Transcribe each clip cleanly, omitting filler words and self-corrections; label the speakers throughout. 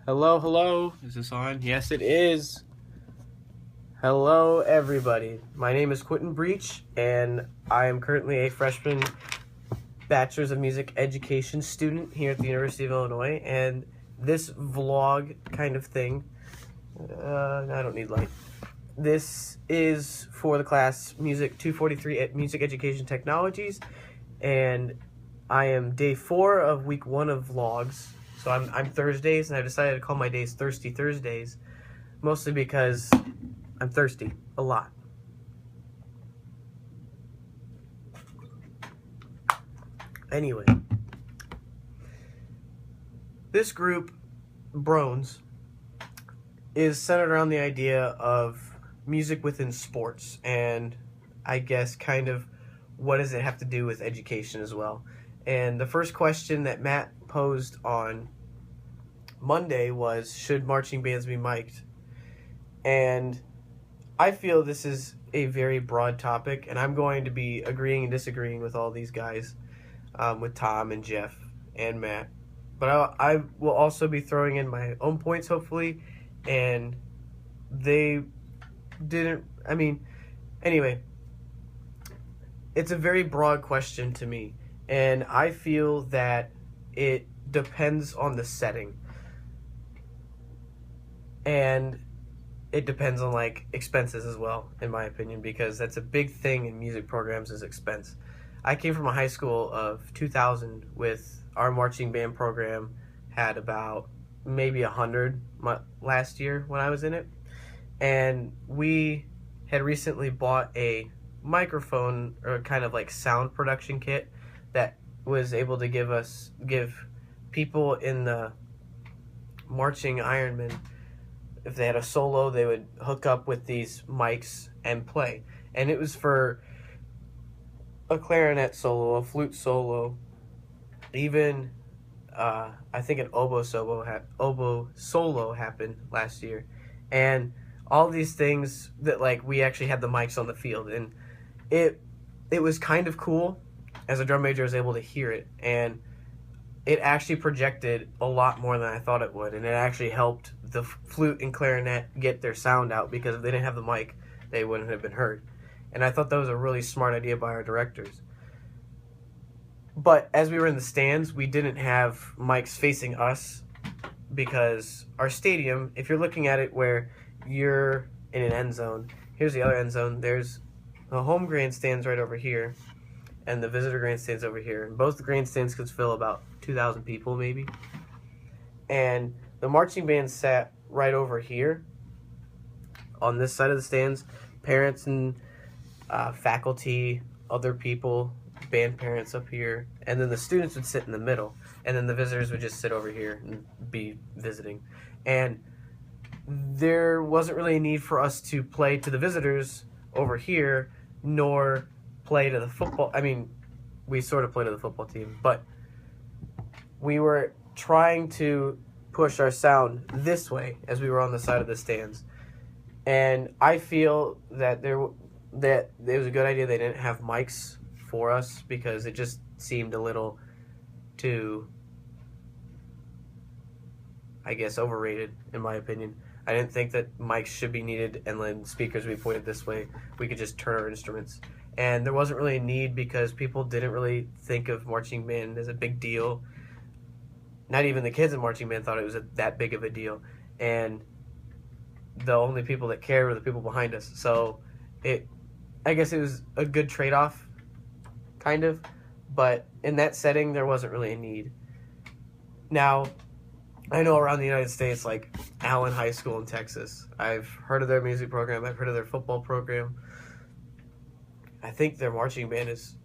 Speaker 1: Hello, hello. Is this on? Yes, it is. Hello, everybody. My name is Quinten and I am currently a freshman Bachelor's of Music Education student here at the University of Illinois. And this vlog kind of thing, I don't need light. This is for the class Music 243 at Music Education Technologies, and I am day 4 of week 1 of vlogs. So I'm Thursdays, and I decided to call my days Thirsty Thursdays, mostly because I'm thirsty a lot. Anyway, this group, Brones, is centered around the idea of music within sports, and I guess kind of what does it have to do with education as well. And the first question that Matt posed on Monday was, should marching bands be mic'd? And I feel this is a very broad topic, and I'm going to be agreeing and disagreeing with all these guys, with Tom and Jeff and Matt. But I will also be throwing in my own points, hopefully, and they didn't, anyway, it's a very broad question to me, and I feel that it depends on the setting. And it depends on expenses as well, in my opinion, because that's a big thing in music programs is expense. I came from a high school of 2,000 with our marching band program had about maybe 100 last year when I was in it. And we had recently bought a microphone or kind of sound production kit that was able to give people in the marching Ironman, if they had a solo, they would hook up with these mics and play. And it was for a clarinet solo, a flute solo, even I think an oboe solo happened last year. And all these things that we actually had the mics on the field, and it was kind of cool. As a drum major, I was able to hear it, and it actually projected a lot more than I thought it would, and it actually helped the flute and clarinet get their sound out, because if they didn't have the mic, they wouldn't have been heard. And I thought that was a really smart idea by our directors. But as we were in the stands, we didn't have mics facing us, because our stadium, if you're looking at it where you're in an end zone, here's the other end zone, there's the home grandstands right over here, and the visitor grandstands over here. And both the grandstands could fill about 2,000 people maybe. And the marching band sat right over here on this side of the stands. Parents and faculty, other people, band parents up here. And then the students would sit in the middle. And then the visitors would just sit over here and be visiting. And there wasn't really a need for us to play to the visitors over here, nor play to the football. We sort of play to the football team, but we were trying to push our sound this way as we were on the side of the stands. And I feel that it was a good idea they didn't have mics for us, because it just seemed a little too, I guess, overrated, in my opinion. I didn't think that mics should be needed and then speakers be pointed this way. We could just turn our instruments. And there wasn't really a need, because people didn't really think of marching band as a big deal. Not even the kids in marching band thought it was that big of a deal. And the only people that cared were the people behind us. So I guess it was a good trade-off, kind of. But in that setting, there wasn't really a need. Now, I know around the United States, like Allen High School in Texas, I've heard of their music program, I've heard of their football program. I think their marching band is,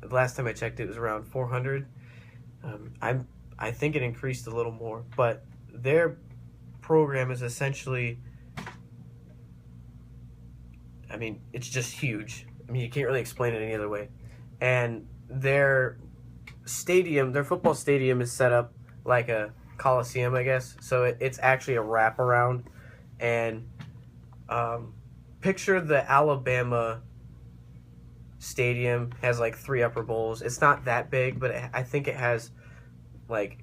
Speaker 1: the last time I checked, it was around 400. I think it increased a little more, but their program is essentially, it's just huge. You can't really explain it any other way. And their football stadium is set up like a Coliseum, I guess. So it's actually a wraparound. And picture the Alabama stadium has 3 upper bowls. It's not that big, but I think it has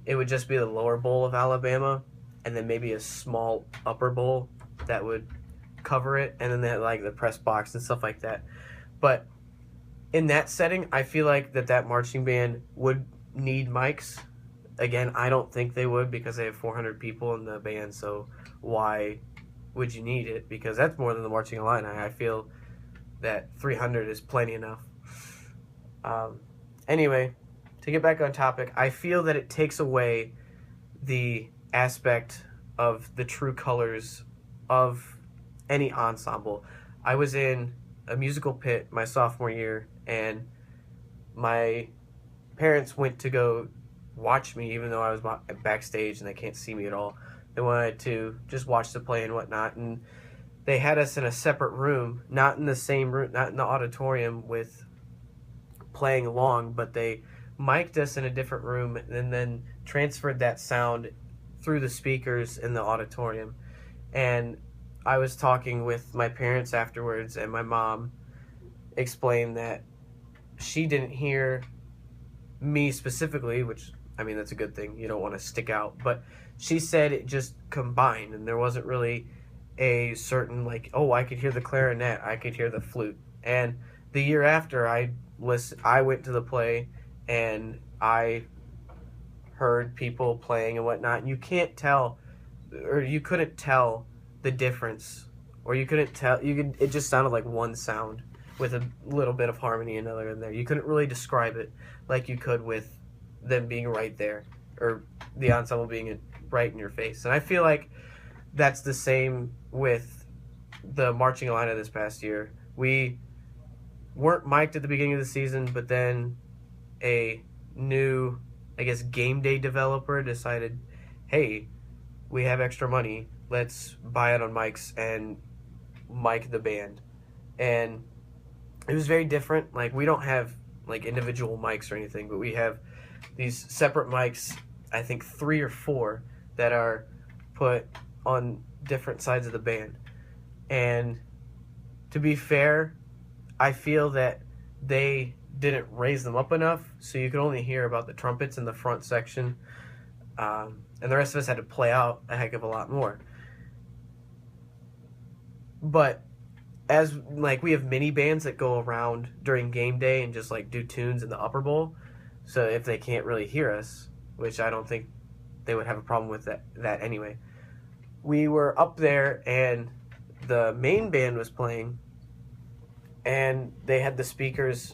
Speaker 1: it would just be the lower bowl of Alabama, and then maybe a small upper bowl that would cover it, and then they had like the press box and stuff like that. But in that setting, I feel like that marching band would need mics. Again, I don't think they would, because they have 400 people in the band, so why would you need it? Because that's more than the marching Illini. I feel that 300 is plenty enough. Anyway, to get back on topic, I feel that it takes away the aspect of the true colors of any ensemble. I was in a musical pit my sophomore year, and my parents went to go watch me, even though I was backstage and they can't see me at all. They wanted to just watch the play and whatnot, and they had us in a separate room, not in the same room, not in the auditorium with playing along, but they mic'd us in a different room and then transferred that sound through the speakers in the auditorium. And I was talking with my parents afterwards, and my mom explained that she didn't hear me specifically, which, I mean, that's a good thing. You don't want to stick out. But she said it just combined, and there wasn't really a certain, like, oh, I could hear the clarinet, I could hear the flute. And the year after, I went to the play, and I heard people playing and whatnot, and you can't tell, or you couldn't tell the difference, or you couldn't tell, it just sounded like one sound with a little bit of harmony and another in there. You couldn't really describe it like you could with them being right there, or the ensemble being right in your face. And I feel like that's the same with the marching Illini this past year. We weren't mic'd at the beginning of the season, but then a new, I guess, game day developer decided, hey, we have extra money, let's buy it on mics and mic the band. And it was very different. Like, we don't have like individual mics or anything, but we have these separate mics, I think 3 or 4, that are put on different sides of the band. And to be fair, I feel that they didn't raise them up enough, so you could only hear about the trumpets in the front section, and the rest of us had to play out a heck of a lot more. But as, like, we have mini bands that go around during game day and just like do tunes in the upper bowl, so if they can't really hear us, which I don't think they would have a problem with that anyway, we were up there and the main band was playing, and they had the speakers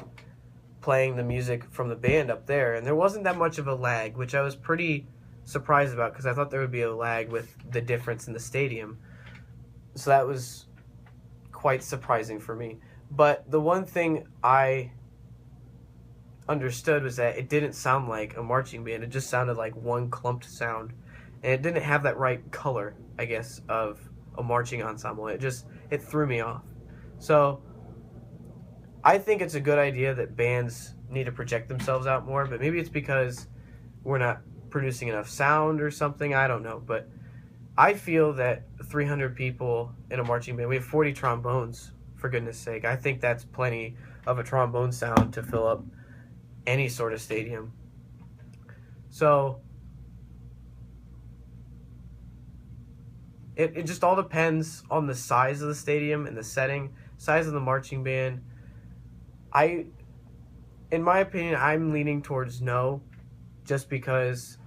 Speaker 1: playing the music from the band up there, and there wasn't that much of a lag, which I was pretty surprised about, because I thought there would be a lag with the difference in the stadium. So that was quite surprising for me. But the one thing I understood was that it didn't sound like a marching band. It just sounded like one clumped sound, and it didn't have that right color, I guess, of a marching ensemble. It threw me off. So I think it's a good idea that bands need to project themselves out more, but maybe it's because we're not producing enough sound or something. I don't know, but I feel that 300 people in a marching band, we have 40 trombones, for goodness sake. I think that's plenty of a trombone sound to fill up any sort of stadium. So it just all depends on the size of the stadium and the setting, size of the marching band. In my opinion, I'm leaning towards no, just because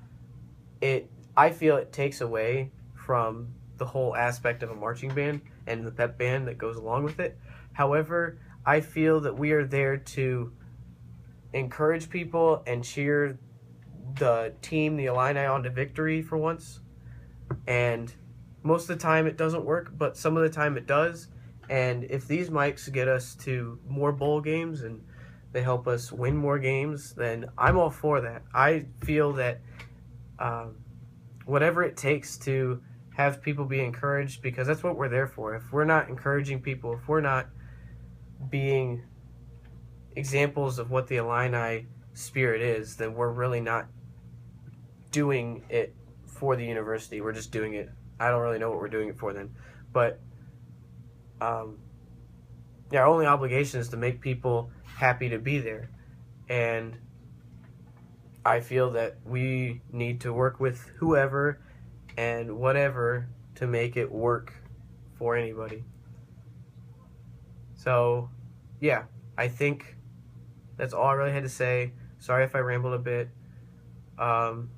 Speaker 1: I feel it takes away from the whole aspect of a marching band and the pep band that goes along with it. However, I feel that we are there to encourage people and cheer the team, the Illini, on to victory for once. And most of the time it doesn't work, but some of the time it does. And if these mics get us to more bowl games and they help us win more games, then I'm all for that. I feel that whatever it takes to have people be encouraged, because that's what we're there for. If we're not encouraging people, if we're not being examples of what the Illini spirit is, then we're really not doing it for the university. We're just doing it. I don't really know what we're doing it for then. But our only obligation is to make people happy to be there. And I feel that we need to work with whoever and whatever to make it work for anybody. So, yeah, I think that's all I really had to say. Sorry if I rambled a bit. Um,